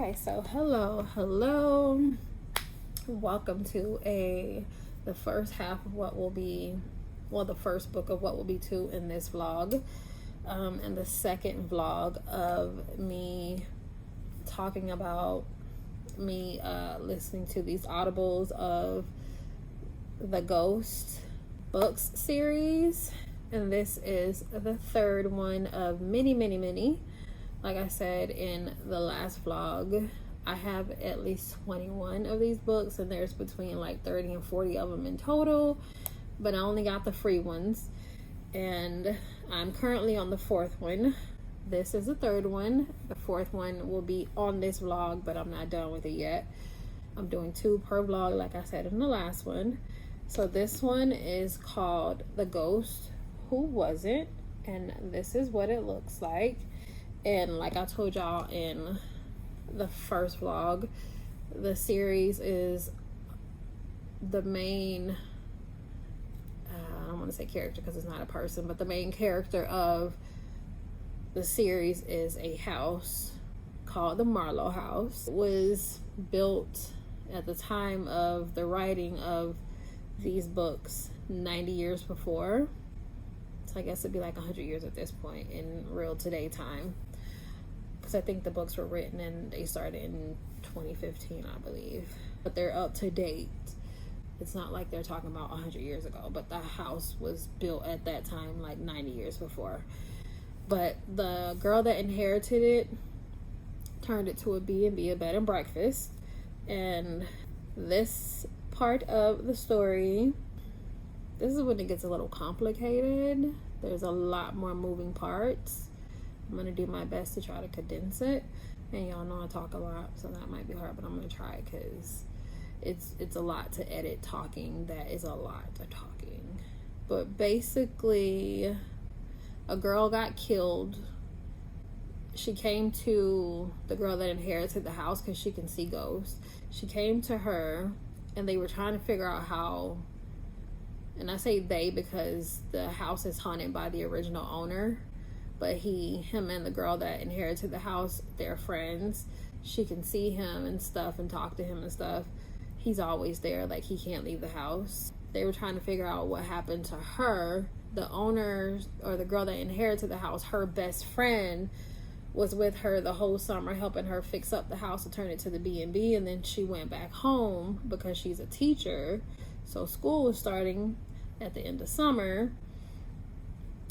Okay, so hello. Welcome to the first half of what will be, the first book of what will be two in this vlog, and the second vlog of me talking about me listening to these audibles of the Ghost books series, and this is the third one of many. Like I said in the last vlog, I have at least 21 of these books, and there's between like 30 and 40 of them in total, but I only got the free ones, and I'm currently on the fourth one. This is the third one. The fourth one will be on this vlog, but I'm not done with it yet. I'm doing 2 per vlog, like I said in the last one. So this one is called The Ghost Who Wasn't, and this is what it looks like. And like I told y'all in the first vlog, the series is the main, I don't want to say character because it's not a person, but the main character of the series is a house called the Marlowe House. It was built at the time of the writing of these books 90 years before. So I guess it'd be like 100 years at this point in real today time. Because I think the books were written and they started in 2015, I believe. But they're up to date. It's not like they're talking about 100 years ago, but the house was built at that time like 90 years before. But the girl that inherited it turned it to a B&B, a bed and breakfast. And this part of the story, this is when it gets a little complicated. There's a lot more moving parts. I'm going to do my best to try to condense it. And y'all know I talk a lot, so that might be hard, but I'm going to try because it's a lot to edit talking. That is a lot of talking. But basically, a girl got killed. She came to the girl that inherited the house because she can see ghosts. She came to her, and they were trying to figure out how, and I say they because the house is haunted by the original owner. But him and the girl that inherited the house, they're friends. She can see him and stuff and talk to him and stuff. He's always there, like he can't leave the house. They were trying to figure out what happened to her. The owner, or the girl that inherited the house, her best friend was with her the whole summer, helping her fix up the house and turn it to the B&B. And then she went back home because she's a teacher. So school was starting at the end of summer.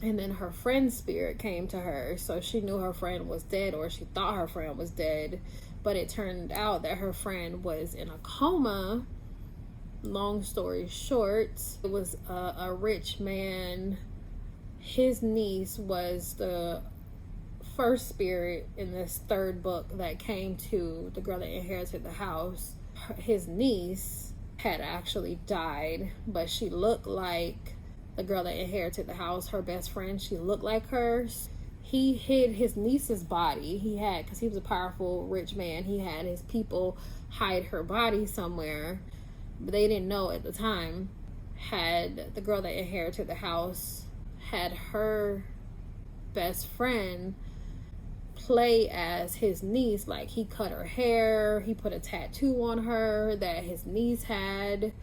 And then her friend's spirit came to her. So she knew her friend was dead, or she thought her friend was dead. But it turned out that her friend was in a coma. Long story short, it was a rich man. His niece was the first spirit in this third book that came to the girl that inherited the house. His niece had actually died, but she looked like the girl that inherited the house, her best friend. She looked like her. He hid his niece's body. Because he was a powerful rich man, he had his people hide her body somewhere, but they didn't know at the time. Had the girl that inherited the house had her best friend play as his niece, like he cut her hair, he put a tattoo on her that his niece had,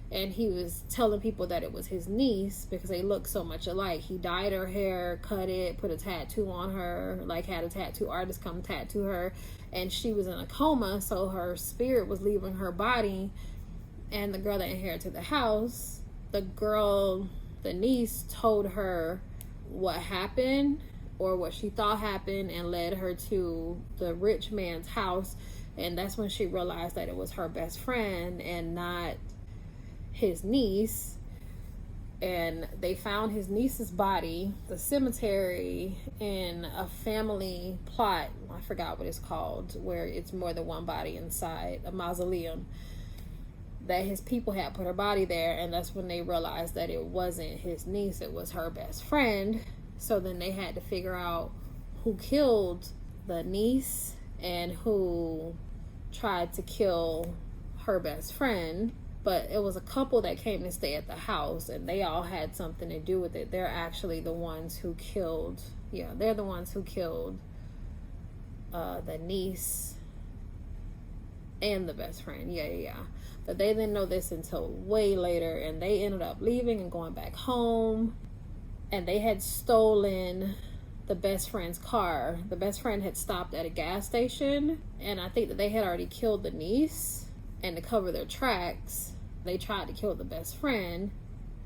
and he was telling people that it was his niece because they look so much alike. He dyed her hair, cut it, put a tattoo on her, like had a tattoo artist come tattoo her, and she was in a coma, so her spirit was leaving her body. And the girl that inherited the house, the niece told her what happened, or what she thought happened, and led her to the rich man's house. And that's when she realized that it was her best friend and not his niece. And they found his niece's body, the cemetery, in a family plot. I forgot what it's called, where it's more than one body inside a mausoleum. That his people had put her body there, and that's when they realized that it wasn't his niece, it was her best friend. So then they had to figure out who killed the niece and who tried to kill her best friend. But it was a couple that came to stay at the house, and they all had something to do with it. They're actually the ones who killed, they're the ones who killed the niece and the best friend. Yeah. But they didn't know this until way later, and they ended up leaving and going back home. And they had stolen the best friend's car. The best friend had stopped at a gas station, and I think that they had already killed the niece. And to cover their tracks, they tried to kill the best friend.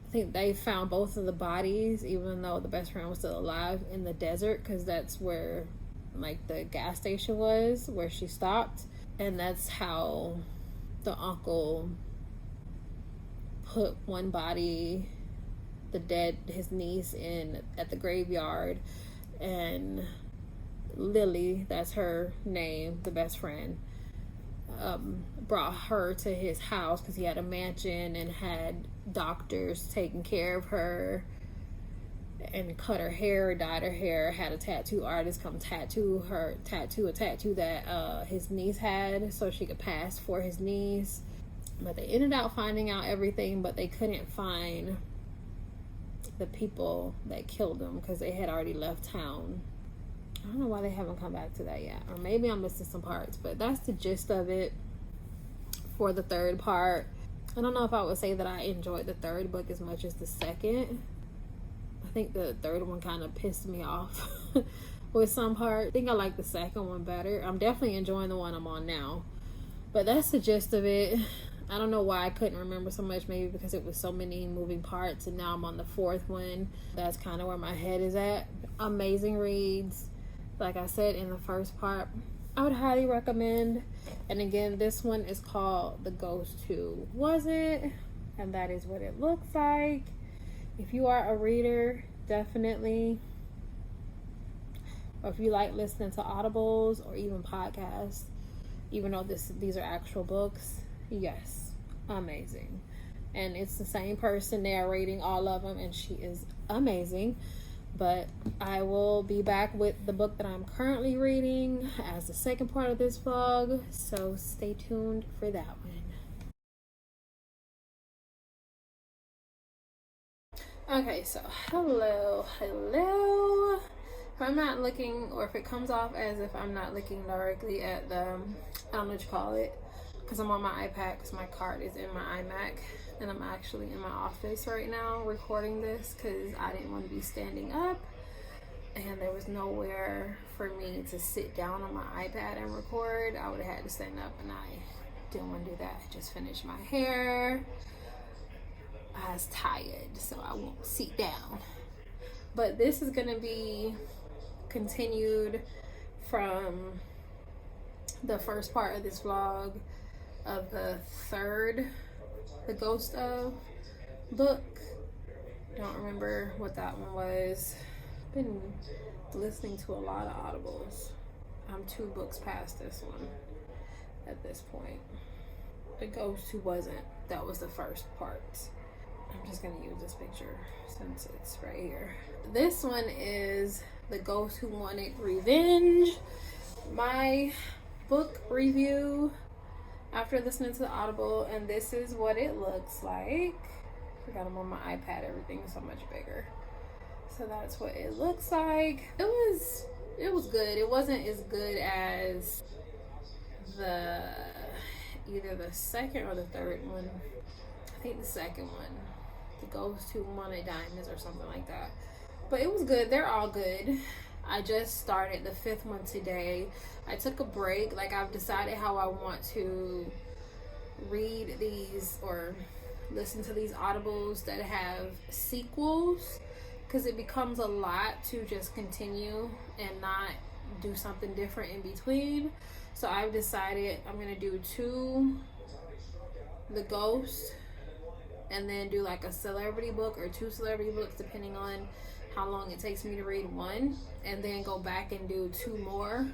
I think they found both of the bodies, even though the best friend was still alive, in the desert, because that's where like the gas station was, where she stopped. And that's how the uncle put one body, his niece, in at the graveyard, and Lily, that's her name, the best friend, brought her to his house because he had a mansion and had doctors taking care of her, and cut her hair, dyed her hair, had a tattoo artist come tattoo a tattoo that his niece had, so she could pass for his niece. But they ended up finding out everything, but they couldn't find the people that killed them because they had already left town. I don't know why they haven't come back to that yet, or maybe I'm missing some parts, but that's the gist of it for the third part. I don't know if I would say that I enjoyed the third book as much as the second. I think the third one kind of pissed me off with some part. I think I like the second one better. I'm definitely enjoying the one I'm on now, but that's the gist of it. I don't know why I couldn't remember so much, maybe because it was so many moving parts, and now I'm on the fourth one. That's kind of where my head is at. Amazing reads. Like I said in the first part, I would highly recommend. And again, this one is called The Ghost Who Wasn't, and that is what it looks like. If you are a reader, definitely, or if you like listening to audibles or even podcasts, even though these are actual books, yes, amazing. And it's the same person narrating all of them, and she is amazing. But I will be back with the book that I'm currently reading as the second part of this vlog, so stay tuned for that one. Okay, so hello. If I'm not looking, or if it comes off as if I'm not looking directly at the, I don't know what you call it, because I'm on my iPad, because my card is in my iMac, and I'm actually in my office right now recording this because I didn't want to be standing up, and there was nowhere for me to sit down on my iPad and record. I would have had to stand up, and I didn't want to do that. I just finished my hair. I was tired, so I won't sit down. But this is gonna be continued from the first part of this vlog of the third, The Ghost of book. Don't remember what that one was. Been listening to a lot of audibles. I'm 2 books past this one at this point. The Ghost Who Wasn't, that was the first part. I'm just gonna use this picture since it's right here. This one is The Ghost Who Wanted Revenge. My book review after listening to the audible, and this is what it looks like. Forgot I'm on my iPad, everything is so much bigger. So that's what it looks like. It was good. It wasn't as good as either the second or the third one. I think the second one, The Ghost Who Wanted Diamonds or something like that. But it was good. They're all good. I just started the 5th one today. I took a break. Like, I've decided how I want to read these or listen to these audibles that have sequels, because it becomes a lot to just continue and not do something different in between. So I've decided I'm gonna do 2 The Ghost, and then do like a celebrity book or 2 celebrity books, depending on how long it takes me to read one, and then go back and do 2 more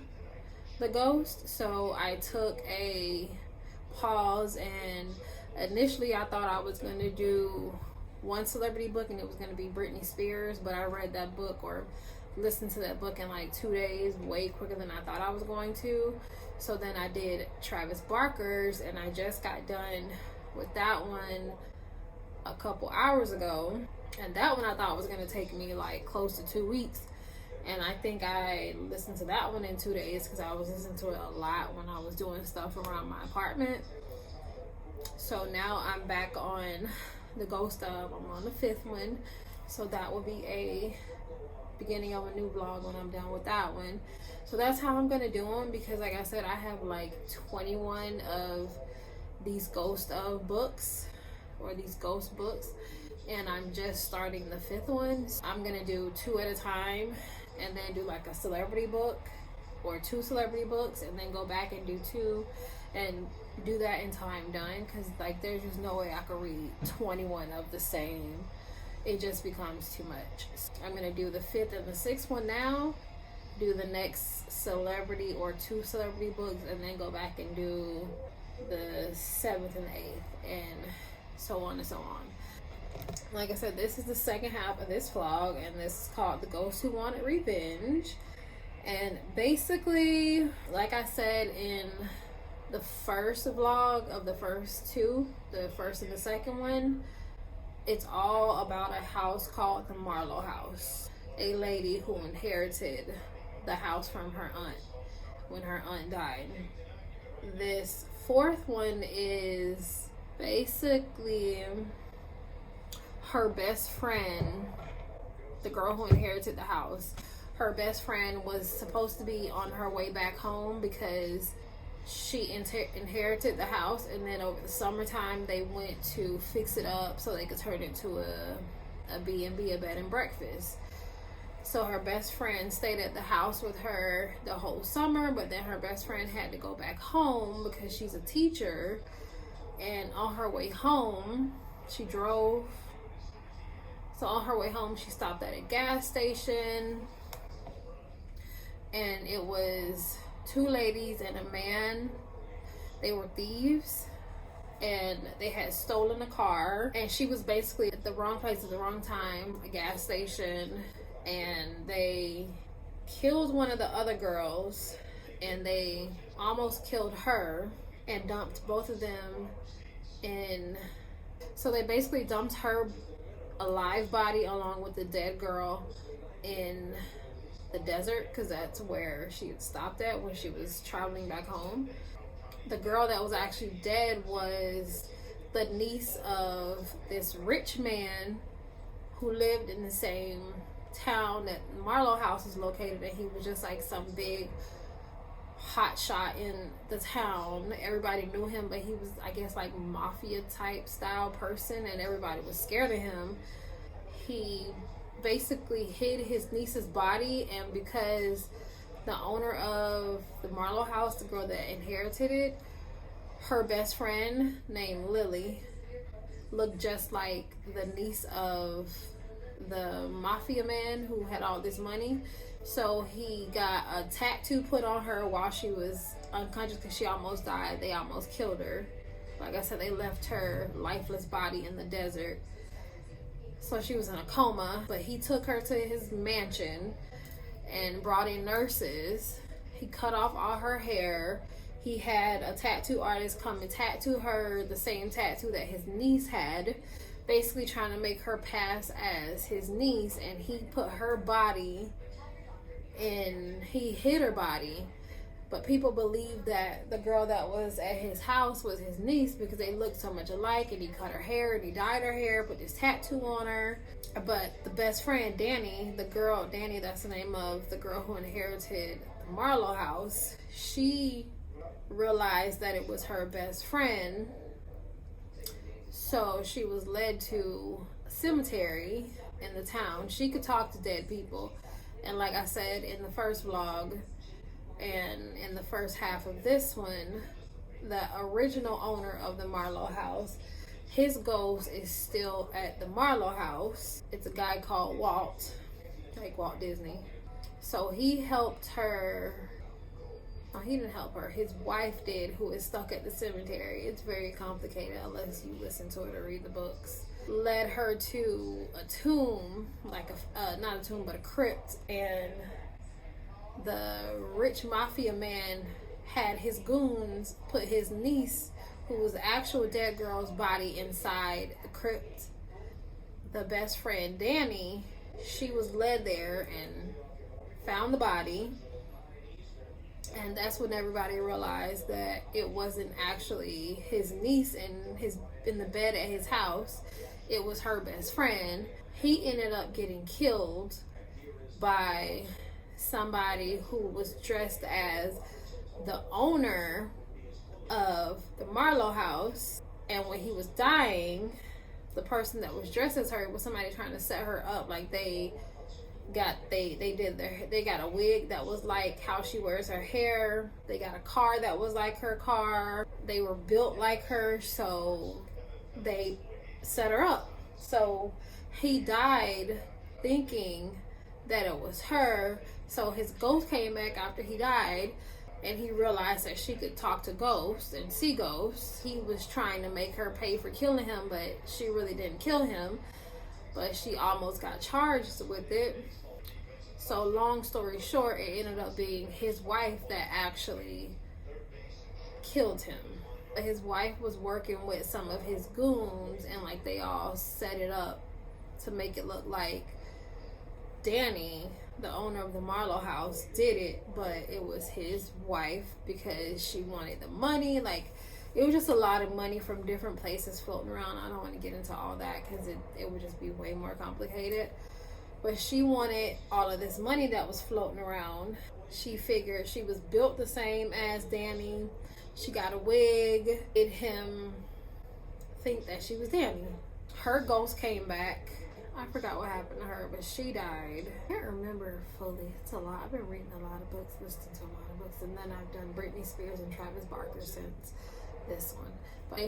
The Ghost. So I took a pause, and initially I thought I was going to do 1 celebrity book, and it was going to be Britney Spears, but I read that book or listened to that book in like 2 days, way quicker than I thought I was going to. So then I did Travis Barker's, and I just got done with that one a couple hours ago, and that one I thought was going to take me like close to 2 weeks, And I think I listened to that one in 2 days because I was listening to it a lot when I was doing stuff around my apartment. So now I'm back on the ghost of, I'm on the 5th one. So that will be a beginning of a new vlog when I'm done with that one. So that's how I'm gonna do them, because like I said, I have like 21 of these ghost of books, or these ghost books, and I'm just starting the 5th one. So I'm gonna do 2 at a time, and then do like a celebrity book or 2 celebrity books, and then go back and do 2 and do that until I'm done, because like there's just no way I could read 21 of the same. It just becomes too much. I'm gonna do the 5th and the 6th one now, do the next celebrity or 2 celebrity books, and then go back and do the 7th and 8th, and so on and so on. Like I said, this is the second half of this vlog, and this is called The Ghost Who Wanted Revenge. And basically, like I said in the first vlog of the first 2, the first and the second one, it's all about a house called the Marlowe house. A lady who inherited the house from her aunt when her aunt died. This 4th one is basically her best friend, the girl who inherited the house. Her best friend was supposed to be on her way back home because she inherited the house, and then over the summertime they went to fix it up so they could turn it into a B&B, a bed and breakfast. So her best friend stayed at the house with her the whole summer, but then her best friend had to go back home because she's a teacher. And on her way home, she drove. So on her way home, she stopped at a gas station, and it was 2 ladies and a man. They were thieves, and they had stolen a car, and she was basically at the wrong place at the wrong time, a gas station, and they killed one of the other girls, and they almost killed her and dumped both of them in. So they basically dumped her alive body along with the dead girl in the desert, because that's where she had stopped at when she was traveling back home. The girl that was actually dead was the niece of this rich man who lived in the same town that Marlowe house is located in. He was just like some big hot shot in the town. Everybody knew him, but he was, I guess, like mafia type style person, and everybody was scared of him. He basically hid his niece's body, and because the owner of the Marlowe house, the girl that inherited it, her best friend named Lily looked just like the niece of the mafia man who had all this money. So he got a tattoo put on her while she was unconscious because she almost died. They almost killed her. Like I said, they left her lifeless body in the desert. So she was in a coma, but he took her to his mansion and brought in nurses. He cut off all her hair. He had a tattoo artist come and tattoo her the same tattoo that his niece had, basically trying to make her pass as his niece. And he put her body in, he hid her body. But people believe that the girl that was at his house was his niece because they looked so much alike, and he cut her hair and he dyed her hair, put this tattoo on her. But the best friend, Danny, that's the name of the girl who inherited the Marlowe house, she realized that it was her best friend. So she was led to a cemetery in the town. She could talk to dead people. And like I said in the first vlog, and in the first half of this one, the original owner of the Marlowe house, his ghost is still at the Marlowe house. It's a guy called Walt, like Walt Disney. So he helped her. Oh, he didn't help her. His wife did, who is stuck at the cemetery. It's very complicated unless you listen to it or read the books. Led her to a tomb, like not a tomb, but a crypt, and the rich mafia man had his goons put his niece, who was the actual dead girl's body, inside the crypt. The best friend, Danny, she was led there and found the body. And that's when everybody realized that it wasn't actually his niece in the bed at his house. It was her best friend. He ended up getting killed by somebody who was dressed as the owner of the Marlowe house. And when he was dying, the person that was dressed as her was somebody trying to set her up. Like they got a wig that was like how she wears her hair. They got a car that was like her car. They were built like her, so they set her up. So he died thinking that it was her. So his ghost came back after he died, and he realized that she could talk to ghosts and see ghosts. He was trying to make her pay for killing him, but she really didn't kill him. But she almost got charged with it. So long story short, it ended up being his wife that actually killed him. His wife was working with some of his goons, and like they all set it up to make it look like Danny, the owner of the Marlowe house, did it, but it was his wife because she wanted the money. Like, it was just a lot of money from different places floating around. I don't want to get into all that because it would just be way more complicated. But she wanted all of this money that was floating around. She figured she was built the same as Danny. She got a wig. Made him think that she was Danny. Her ghost came back. I forgot what happened to her, but she died. I can't remember fully. It's a lot. I've been reading a lot of books, listening to a lot of books, and then I've done Britney Spears and Travis Barker since this one. But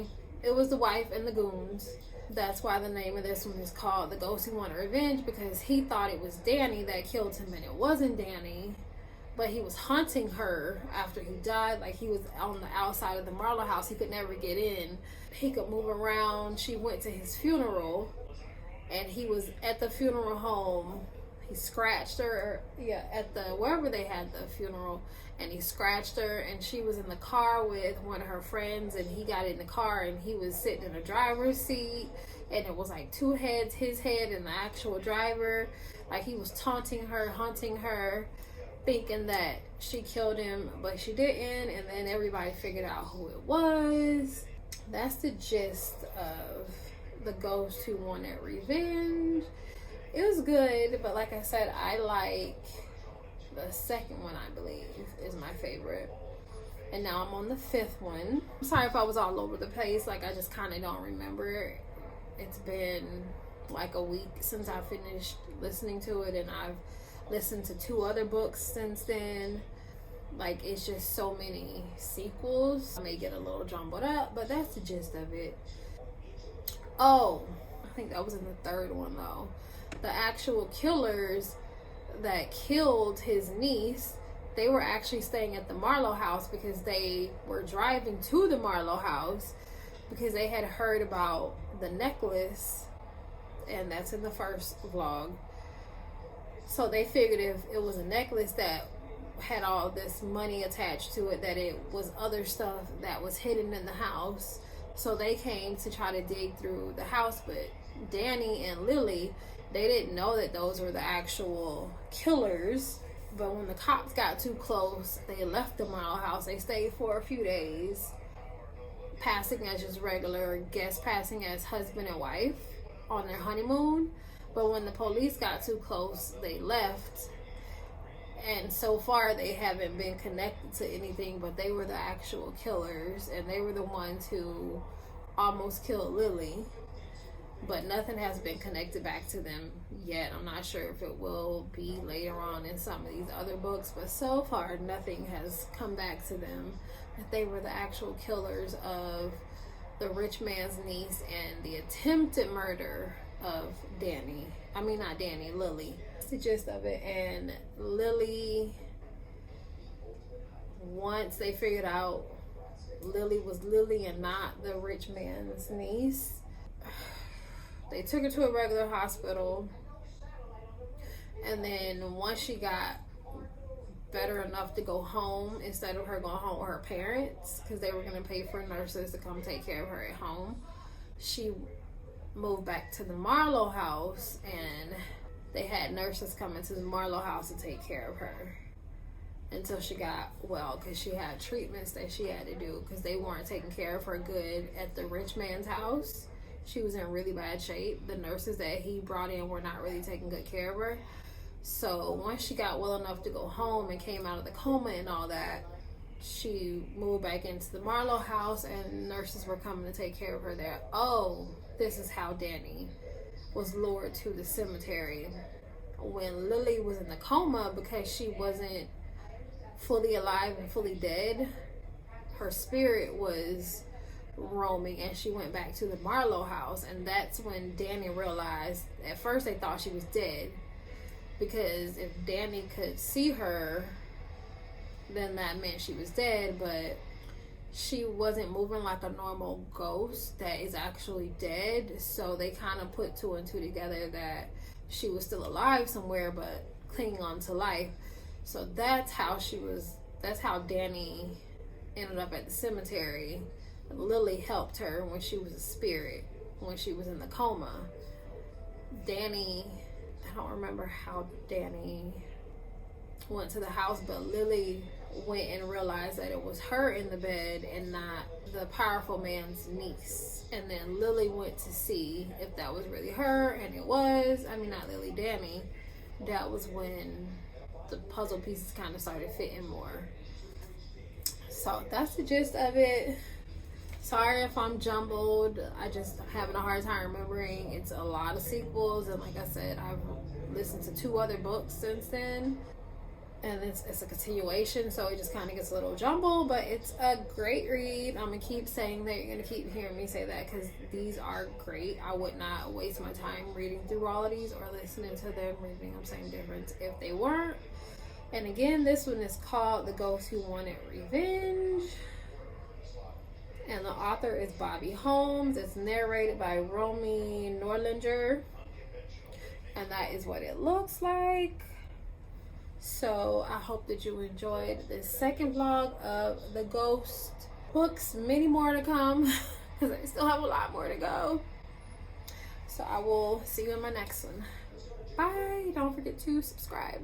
it was the wife and the goons. That's why the name of this one is called The Ghost Who Wanted Revenge, because he thought it was Danny that killed him, and it wasn't Danny. But he was haunting her after he died. Like, he was on the outside of the Marlowe house. He could never get in. He could move around. She went to his funeral, and he was at the funeral home. He scratched her, at the wherever they had the funeral, and he scratched her, and she was in the car with one of her friends, and he got in the car, and he was sitting in the driver's seat, and it was like two heads, his head and the actual driver. Like, he was taunting her, haunting her, thinking that she killed him, but she didn't. And then everybody figured out who it was. That's the gist of The Ghost Who Wanted Revenge. It was good, but like I said, I like the second one, I believe, is my favorite. And now I'm on the fifth one. I'm sorry if I was all over the place. Like, I just kind of don't remember. It's been like a week since I finished listening to it, and I've listened to 2 other books since then. Like, it's just so many sequels. I may get a little jumbled up, but that's the gist of it. Oh, I think that was in the third one, though. The actual killers that killed his niece, they were actually staying at the Marlowe house because they were driving to the Marlowe house because they had heard about the necklace, and that's in the first vlog. So they figured if it was a necklace that had all this money attached to it, that it was other stuff that was hidden in the house. So they came to try to dig through the house, but Danny and Lily, they didn't know that those were the actual killers. But when the cops got too close, they left the Marlowe house. They stayed for a few days, passing as just regular guests, passing as husband and wife on their honeymoon. But when the police got too close, they left. And so far, they haven't been connected to anything, but they were the actual killers, and they were the ones who almost killed Lily. But nothing has been connected back to them yet. I'm not sure if it will be later on in some of these other books, but so far, nothing has come back to them that they were the actual killers of the rich man's niece and the attempted murder of Danny. I mean, not Danny, Lily. That's the gist of it. And Lily, once they figured out Lily was Lily and not the rich man's niece, they took her to a regular hospital. And then once she got better enough to go home, instead of her going home with her parents, because they were going to pay for nurses to come take care of her at home, she moved back to the Marlowe house, and they had nurses coming to the Marlowe house to take care of her until she got well, because she had treatments that she had to do because they weren't taking care of her good at the rich man's house. She was in really bad shape. The nurses that he brought in were not really taking good care of her. So once she got well enough to go home and came out of the coma and all that, she moved back into the Marlowe house, and nurses were coming to take care of her there. Oh, this is how Danny was lured to the cemetery when Lily was in the coma, because she wasn't fully alive and fully dead. Her spirit was roaming, and she went back to the Marlowe house, and that's when Danny realized. At first they thought she was dead, because if Danny could see her, then that meant she was dead, but she wasn't moving like a normal ghost that is actually dead. So they kind of put two and two together that she was still alive somewhere but clinging on to life. So that's how Danny ended up at the cemetery. Lily helped her when she was a spirit, when she was in the coma. Danny, I don't remember how Danny went to the house, but Lily went and realized that it was her in the bed and not the powerful man's niece. And then Lily went to see if that was really her, and it was. I mean, not Lily, Danny. That was when the puzzle pieces kind of started fitting more. So that's the gist of it. Sorry if I'm jumbled. I just having a hard time remembering. It's a lot of sequels, and like I said, I've listened to 2 other books since then, and it's a continuation, so it just kind of gets a little jumbled, but it's a great read. I'm gonna keep saying that. You're gonna keep hearing me say that because these are great. I would not waste my time reading through all of these or listening to them reading them same difference if they weren't. And again, this one is called The Ghost Who Wanted Revenge, and the author is Bobby Holmes. It's narrated by Romy Norlinger, and that is what it looks like. So I hope that you enjoyed this second vlog of the Ghost books. Many more to come because I still have a lot more to go. So I will see you in my next one. Bye. Don't forget to subscribe.